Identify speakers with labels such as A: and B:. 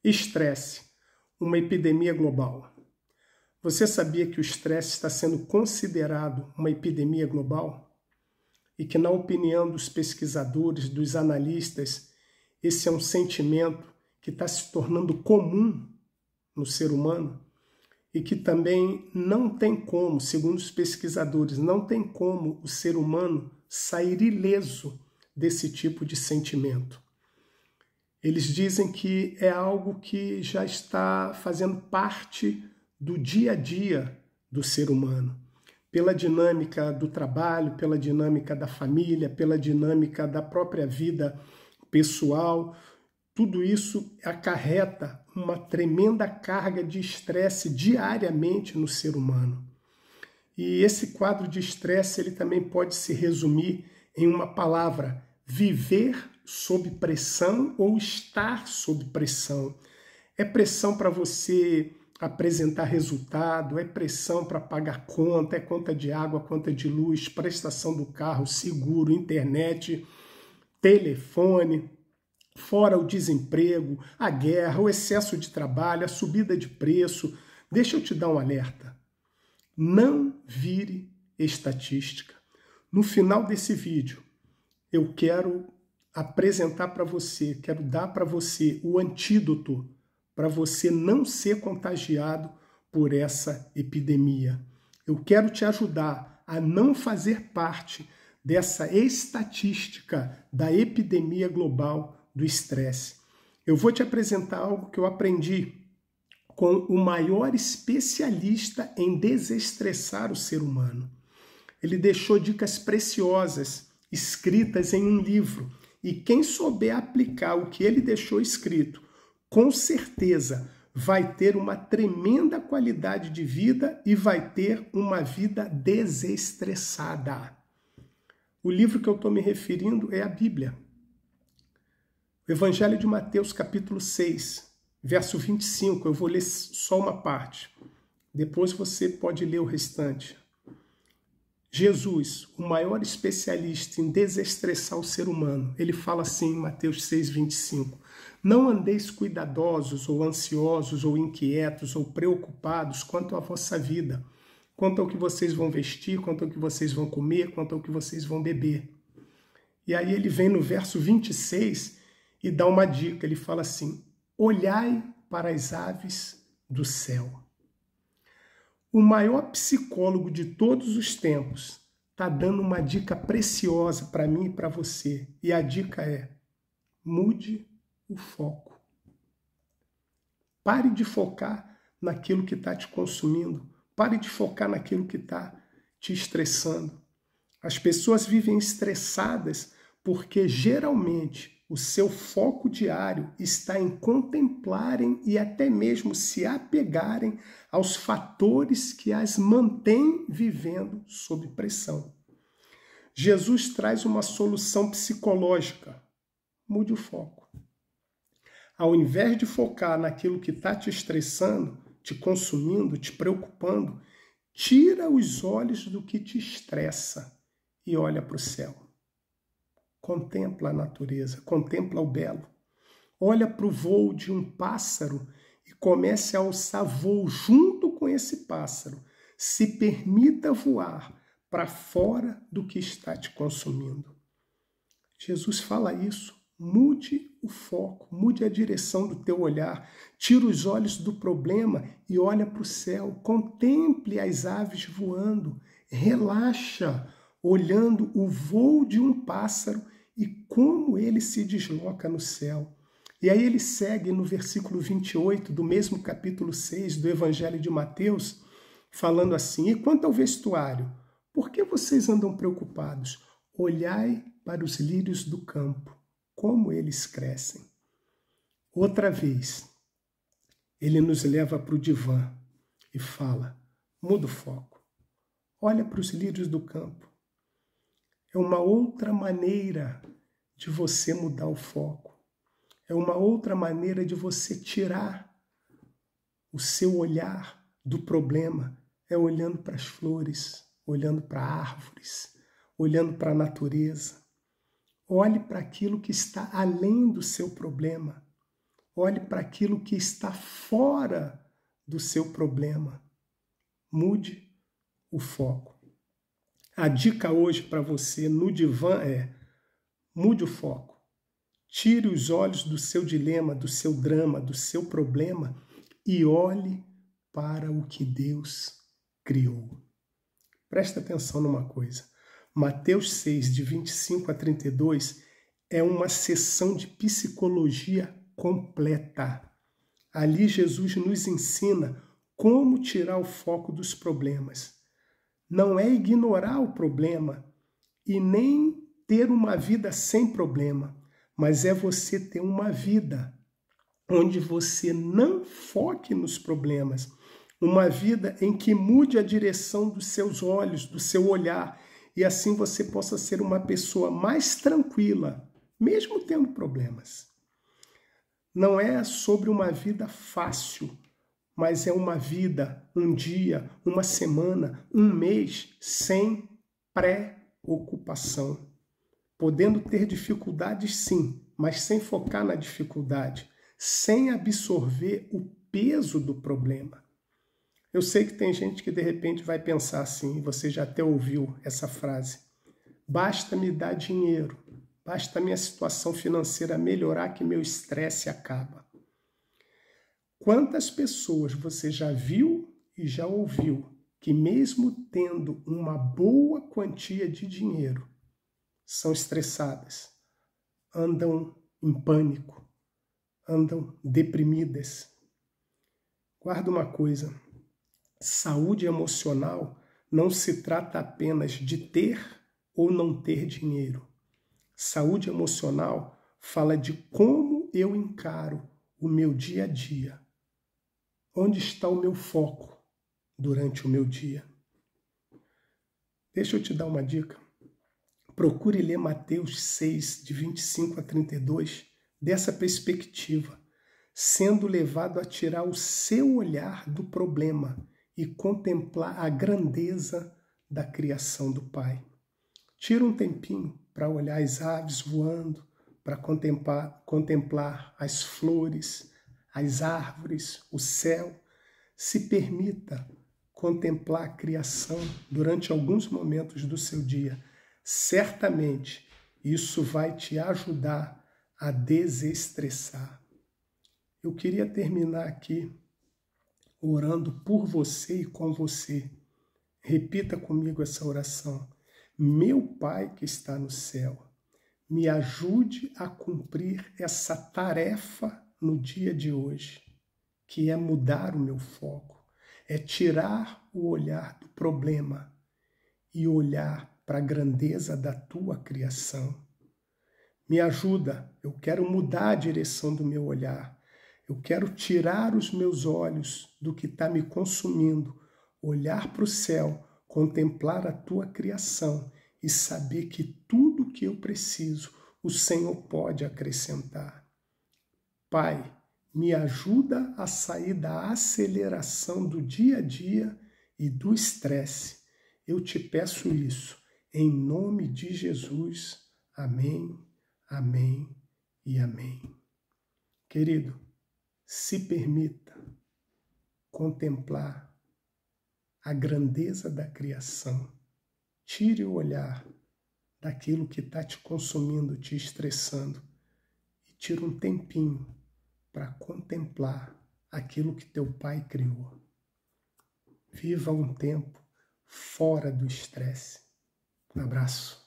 A: Estresse, uma epidemia global. Você sabia que o estresse está sendo considerado uma epidemia global? E que, na opinião dos pesquisadores, dos analistas, esse é um sentimento que está se tornando comum no ser humano e que também não tem como, segundo os pesquisadores, não tem como o ser humano sair ileso desse tipo de sentimento. Eles dizem que é algo que já está fazendo parte do dia a dia do ser humano, pela dinâmica do trabalho, pela dinâmica da família, pela dinâmica da própria vida pessoal. Tudo isso acarreta uma tremenda carga de estresse diariamente no ser humano. E esse quadro de estresse ele também pode se resumir em uma palavra: viver sob pressão ou estar sob pressão. É pressão para você apresentar resultado, é pressão para pagar conta, é conta de água, conta de luz, prestação do carro, seguro, internet, telefone, fora o desemprego, a guerra, o excesso de trabalho, a subida de preço. Deixa eu te dar um alerta. Não vire estatística. No final desse vídeo, eu quero apresentar para você, quero dar para você o antídoto para você não ser contagiado por essa epidemia. Eu quero te ajudar a não fazer parte dessa estatística da epidemia global do estresse. Eu vou te apresentar algo que eu aprendi com o maior especialista em desestressar o ser humano. Ele deixou dicas preciosas escritas em um livro. E quem souber aplicar o que ele deixou escrito, com certeza vai ter uma tremenda qualidade de vida e vai ter uma vida desestressada. O livro que eu estou me referindo é a Bíblia. O Evangelho de Mateus, capítulo 6, verso 25. Eu vou ler só uma parte. Depois você pode ler o restante. Jesus, o maior especialista em desestressar o ser humano, ele fala assim em Mateus 6, 25. Não andeis cuidadosos, ou ansiosos, ou inquietos, ou preocupados quanto à vossa vida, quanto ao que vocês vão vestir, quanto ao que vocês vão comer, quanto ao que vocês vão beber. E aí ele vem no verso 26 e dá uma dica, ele fala assim: olhai para as aves do céu. O maior psicólogo de todos os tempos está dando uma dica preciosa para mim e para você. E a dica é: mude o foco. Pare de focar naquilo que está te consumindo. Pare de focar naquilo que está te estressando. As pessoas vivem estressadas porque geralmente o seu foco diário está em contemplarem e até mesmo se apegarem aos fatores que as mantêm vivendo sob pressão. Jesus traz uma solução psicológica. Mude o foco. Ao invés de focar naquilo que está te estressando, te consumindo, te preocupando, tira os olhos do que te estressa e olha para o céu. Contempla a natureza, contempla o belo. Olha para o voo de um pássaro e comece a alçar voo junto com esse pássaro. Se permita voar para fora do que está te consumindo. Jesus fala isso. Mude o foco, mude a direção do teu olhar. Tira os olhos do problema e olha para o céu. Contemple as aves voando. Relaxa, olhando o voo de um pássaro e como ele se desloca no céu. E aí ele segue no versículo 28 do mesmo capítulo 6 do Evangelho de Mateus, falando assim: e quanto ao vestuário, por que vocês andam preocupados? Olhai para os lírios do campo, como eles crescem. Outra vez, ele nos leva para o divã e fala: muda o foco. Olha para os lírios do campo. É uma outra maneira de você mudar o foco. É uma outra maneira de você tirar o seu olhar do problema. É olhando para as flores, olhando para árvores, olhando para a natureza. Olhe para aquilo que está além do seu problema. Olhe para aquilo que está fora do seu problema. Mude o foco. A dica hoje para você no divã é: mude o foco. Tire os olhos do seu dilema, do seu drama, do seu problema e olhe para o que Deus criou. Presta atenção numa coisa. Mateus 6, de 25 a 32, é uma sessão de psicologia completa. Ali Jesus nos ensina como tirar o foco dos problemas. Não é ignorar o problema e nem ter uma vida sem problema, mas é você ter uma vida onde você não foque nos problemas, uma vida em que mude a direção dos seus olhos, do seu olhar, e assim você possa ser uma pessoa mais tranquila, mesmo tendo problemas. Não é sobre uma vida fácil, mas é uma vida, um dia, uma semana, um mês sem preocupação. Podendo ter dificuldades sim, mas sem focar na dificuldade, sem absorver o peso do problema. Eu sei que tem gente que de repente vai pensar assim, você já até ouviu essa frase: basta me dar dinheiro, basta minha situação financeira melhorar que meu estresse acaba. Quantas pessoas você já viu e já ouviu que mesmo tendo uma boa quantia de dinheiro, são estressadas, andam em pânico, andam deprimidas? Guarda uma coisa: saúde emocional não se trata apenas de ter ou não ter dinheiro. Saúde emocional fala de como eu encaro o meu dia a dia. Onde está o meu foco durante o meu dia? Deixa eu te dar uma dica. Procure ler Mateus 6, de 25 a 32, dessa perspectiva, sendo levado a tirar o seu olhar do problema e contemplar a grandeza da criação do Pai. Tira um tempinho para olhar as aves voando, para contemplar as flores, as árvores, o céu. Se permita contemplar a criação durante alguns momentos do seu dia. Certamente isso vai te ajudar a desestressar. Eu queria terminar aqui orando por você e com você. Repita comigo essa oração. Meu Pai que está no céu, me ajude a cumprir essa tarefa no dia de hoje, que é mudar o meu foco, é tirar o olhar do problema e olhar para a grandeza da tua criação. Me ajuda, eu quero mudar a direção do meu olhar, eu quero tirar os meus olhos do que está me consumindo, olhar para o céu, contemplar a tua criação e saber que tudo que eu preciso, o Senhor pode acrescentar. Pai, me ajuda a sair da aceleração do dia a dia e do estresse. Eu te peço isso, em nome de Jesus. Amém, amém e amém. Querido, se permita contemplar a grandeza da criação. Tire o olhar daquilo que está te consumindo, te estressando, e tire um tempinho para contemplar aquilo que teu Pai criou. Viva um tempo fora do estresse. Um abraço.